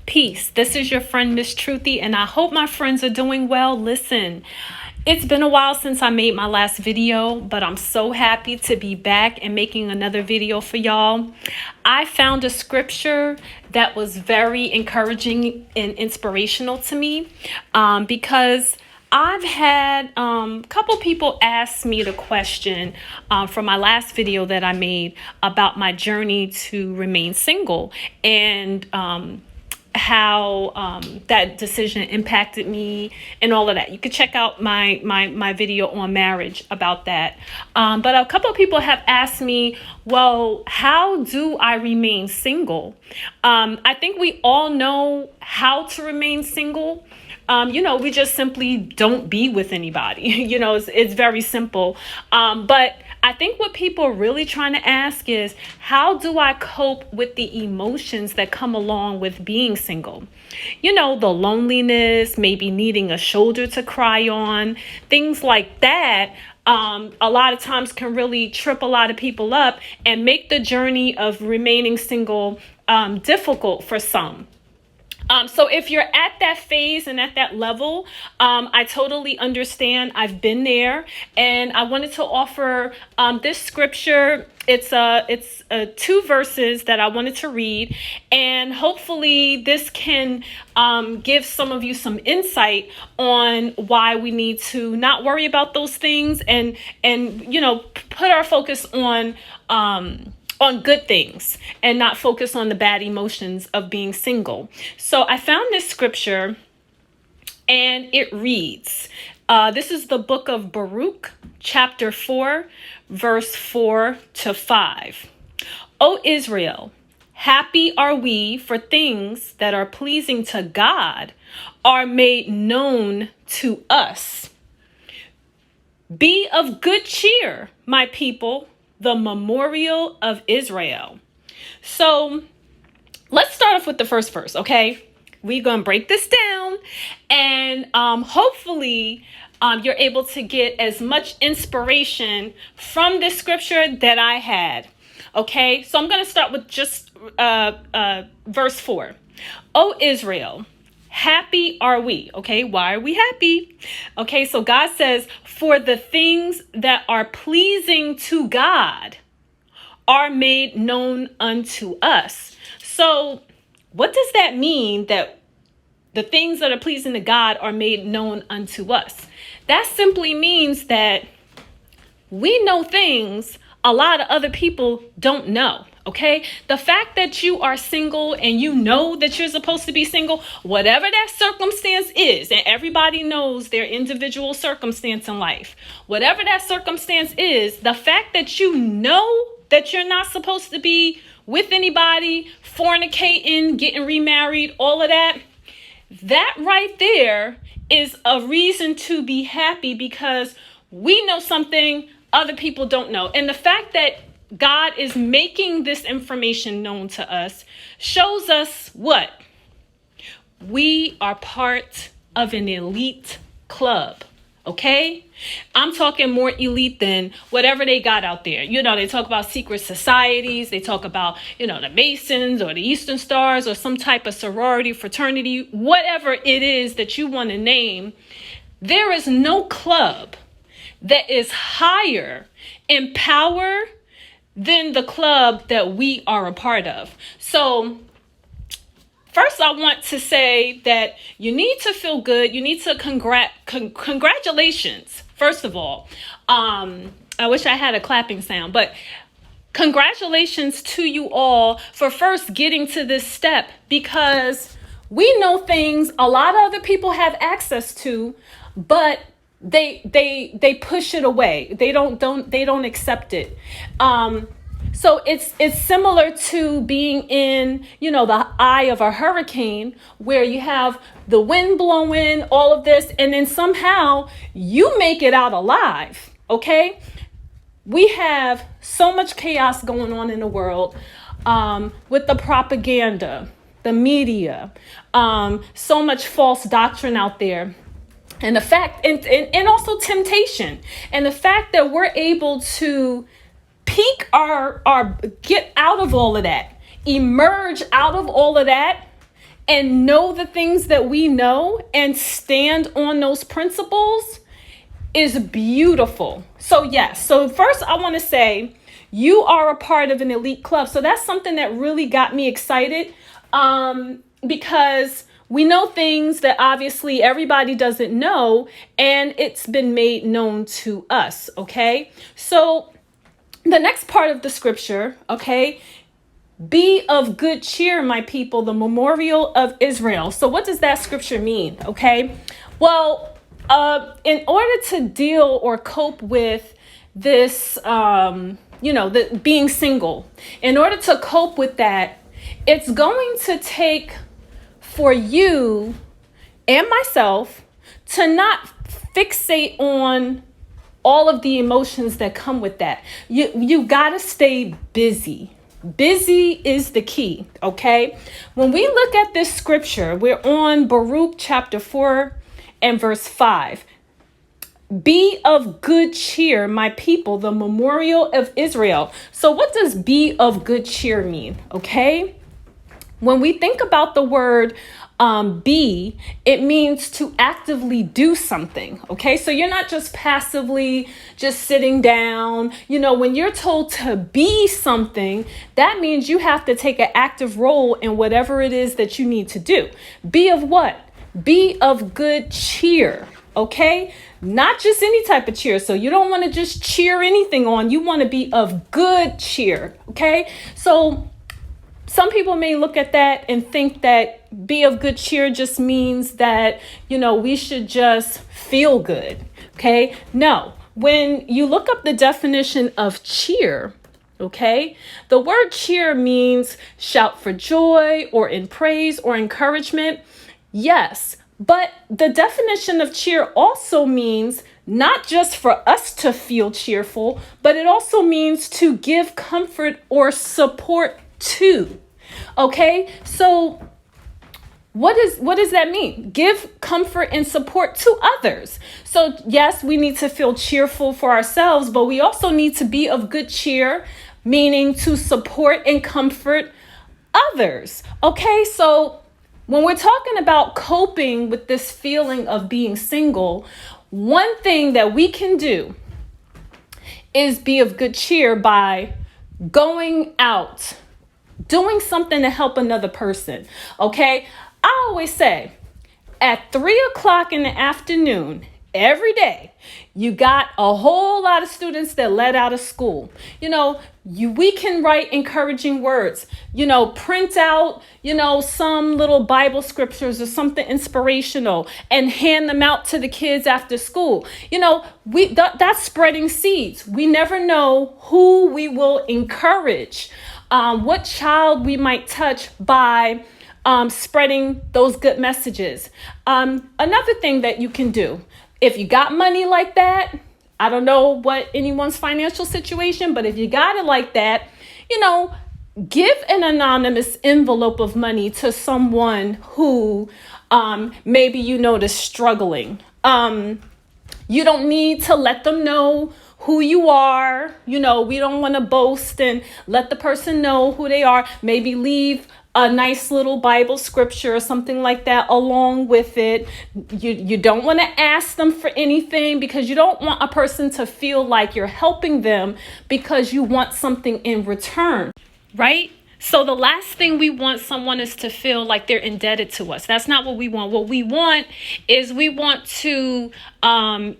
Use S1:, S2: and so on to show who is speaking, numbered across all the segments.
S1: Peace. This is your friend, Miss Truthy, and I hope my friends are doing well. Listen, it's been a while since I made my last video, but I'm so happy to be back and making another video for y'all. I found a scripture that was very encouraging and inspirational to me because I've had a couple people ask me the question from my last video that I made about my journey to remain single and how that decision impacted me and all of that. You could check out my video on marriage about that. But a couple of people have asked me, well, how do I remain single? I think we all know how to remain single. We just simply don't be with anybody. It's very simple. But I think what people are really trying to ask is, how do I cope with the emotions that come along with being single? The loneliness, maybe needing a shoulder to cry on, things like that. A lot of times can really trip a lot of people up and make the journey of remaining single difficult for some. So if you're at that phase and at that level, I totally understand. I've been there, and I wanted to offer this scripture. It's 2 verses that I wanted to read, and hopefully this can give some of you some insight on why we need to not worry about those things and put our focus on good things and not focus on the bad emotions of being single. So I found this scripture, and it reads, this is the book of Baruch, chapter 4, verse 4-5. O Israel, happy are we, for things that are pleasing to God are made known to us. Be of good cheer, my people, the memorial of Israel. So let's start off with the first verse, okay? We're going to break this down, and hopefully you're able to get as much inspiration from this scripture that I had, okay? So I'm going to start with just verse 4. O Israel, happy are we. Okay, why are we happy? Okay, so God says, for the things that are pleasing to God are made known unto us. So what does that mean, that the things that are pleasing to God are made known unto us? That simply means that we know things a lot of other people don't know. Okay, the fact that you are single and you know that you're supposed to be single, whatever that circumstance is, and everybody knows their individual circumstance in life, whatever that circumstance is, the fact that you know that you're not supposed to be with anybody, fornicating, getting remarried, all of that, that right there is a reason to be happy, because we know something other people don't know. And the fact that God is making this information known to us shows us what? We are part of an elite club, okay? I'm talking more elite than whatever they got out there. They talk about secret societies. They talk about, the Masons or the Eastern Stars or some type of sorority, fraternity, whatever it is that you want to name. There is no club that is higher in power than the club that we are a part of. So first, I want to say that you need to feel good. You need to congratulations. First of all, I wish I had a clapping sound, but congratulations to you all for first getting to this step, because we know things a lot of other people have access to, but they push it away. They don't accept it. So it's similar to being in, the eye of a hurricane, where you have the wind blowing, all of this, and then somehow you make it out alive. Okay. We have so much chaos going on in the world, with the propaganda, the media, so much false doctrine out there. And the fact, and also temptation, and the fact that we're able to peak get out of all of that, emerge out of all of that, and know the things that we know and stand on those principles is beautiful. So yes, so first I want to say you are a part of an elite club. So that's something that really got me excited, because we know things that obviously everybody doesn't know, and it's been made known to us. Okay, so the next part of the scripture, okay, be of good cheer, my people, the memorial of Israel. So what does that scripture mean? Okay, well, in order to deal or cope with this, the being single, in order to cope with that, it's going to take for you and myself to not fixate on all of the emotions that come with that. You got to stay busy. Busy is the key, okay? When we look at this scripture, we're on Baruch chapter 4 and verse 5. Be of good cheer, my people, the memorial of Israel. So what does be of good cheer mean, okay? When we think about the word be, it means to actively do something. Okay, so you're not just passively just sitting down. When you're told to be something, that means you have to take an active role in whatever it is that you need to do. Be of what? Be of good cheer. Okay, not just any type of cheer. So you don't want to just cheer anything on. You want to be of good cheer. Okay, so some people may look at that and think that be of good cheer just means that, we should just feel good. Okay. No, when you look up the definition of cheer, okay, the word cheer means shout for joy or in praise or encouragement. Yes, but the definition of cheer also means not just for us to feel cheerful, but it also means to give comfort or support to. Okay, so what does that mean? Give comfort and support to others. So yes, we need to feel cheerful for ourselves, but we also need to be of good cheer, meaning to support and comfort others. Okay, so when we're talking about coping with this feeling of being single, one thing that we can do is be of good cheer by going out, doing something to help another person. Okay, I always say at 3:00 in the afternoon every day, you got a whole lot of students that let out of school. We can write encouraging words, print out, some little Bible scriptures or something inspirational and hand them out to the kids after school. That's spreading seeds. We never know who we will encourage, what child we might touch by spreading those good messages. Another thing that you can do, if you got money like that, I don't know what anyone's financial situation, but if you got it like that, give an anonymous envelope of money to someone who maybe is struggling. You don't need to let them know who you are. We don't want to boast and let the person know who they are. Maybe leave a nice little Bible scripture or something like that along with it. You don't want to ask them for anything because you don't want a person to feel like you're helping them because you want something in return, right? So the last thing we want someone is to feel like they're indebted to us. That's not what we want. What we want is we want to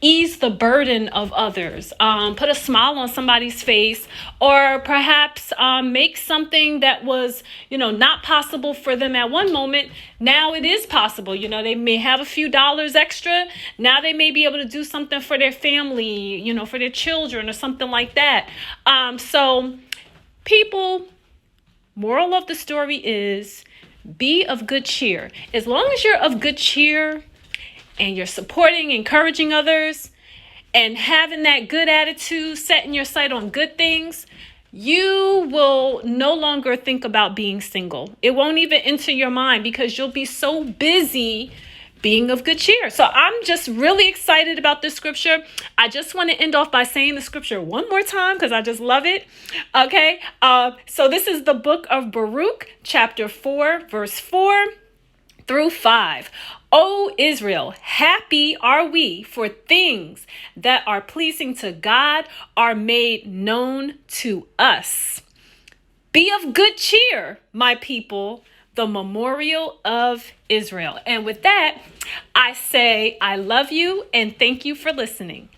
S1: ease the burden of others, put a smile on somebody's face, or perhaps make something that was, not possible for them at one moment. Now it is possible. They may have a few dollars extra. Now they may be able to do something for their family, for their children or something like that. So people, moral of the story is be of good cheer. As long as you're of good cheer and you're supporting, encouraging others, and having that good attitude, setting your sight on good things, you will no longer think about being single. It won't even enter your mind because you'll be so busy being of good cheer. So I'm just really excited about this scripture. I just want to end off by saying the scripture one more time because I just love it. Okay. So this is the book of Baruch, chapter 4, verse 4. through 5. O Israel, happy are we, for things that are pleasing to God are made known to us. Be of good cheer, my people, the memorial of Israel. And with that, I say I love you and thank you for listening.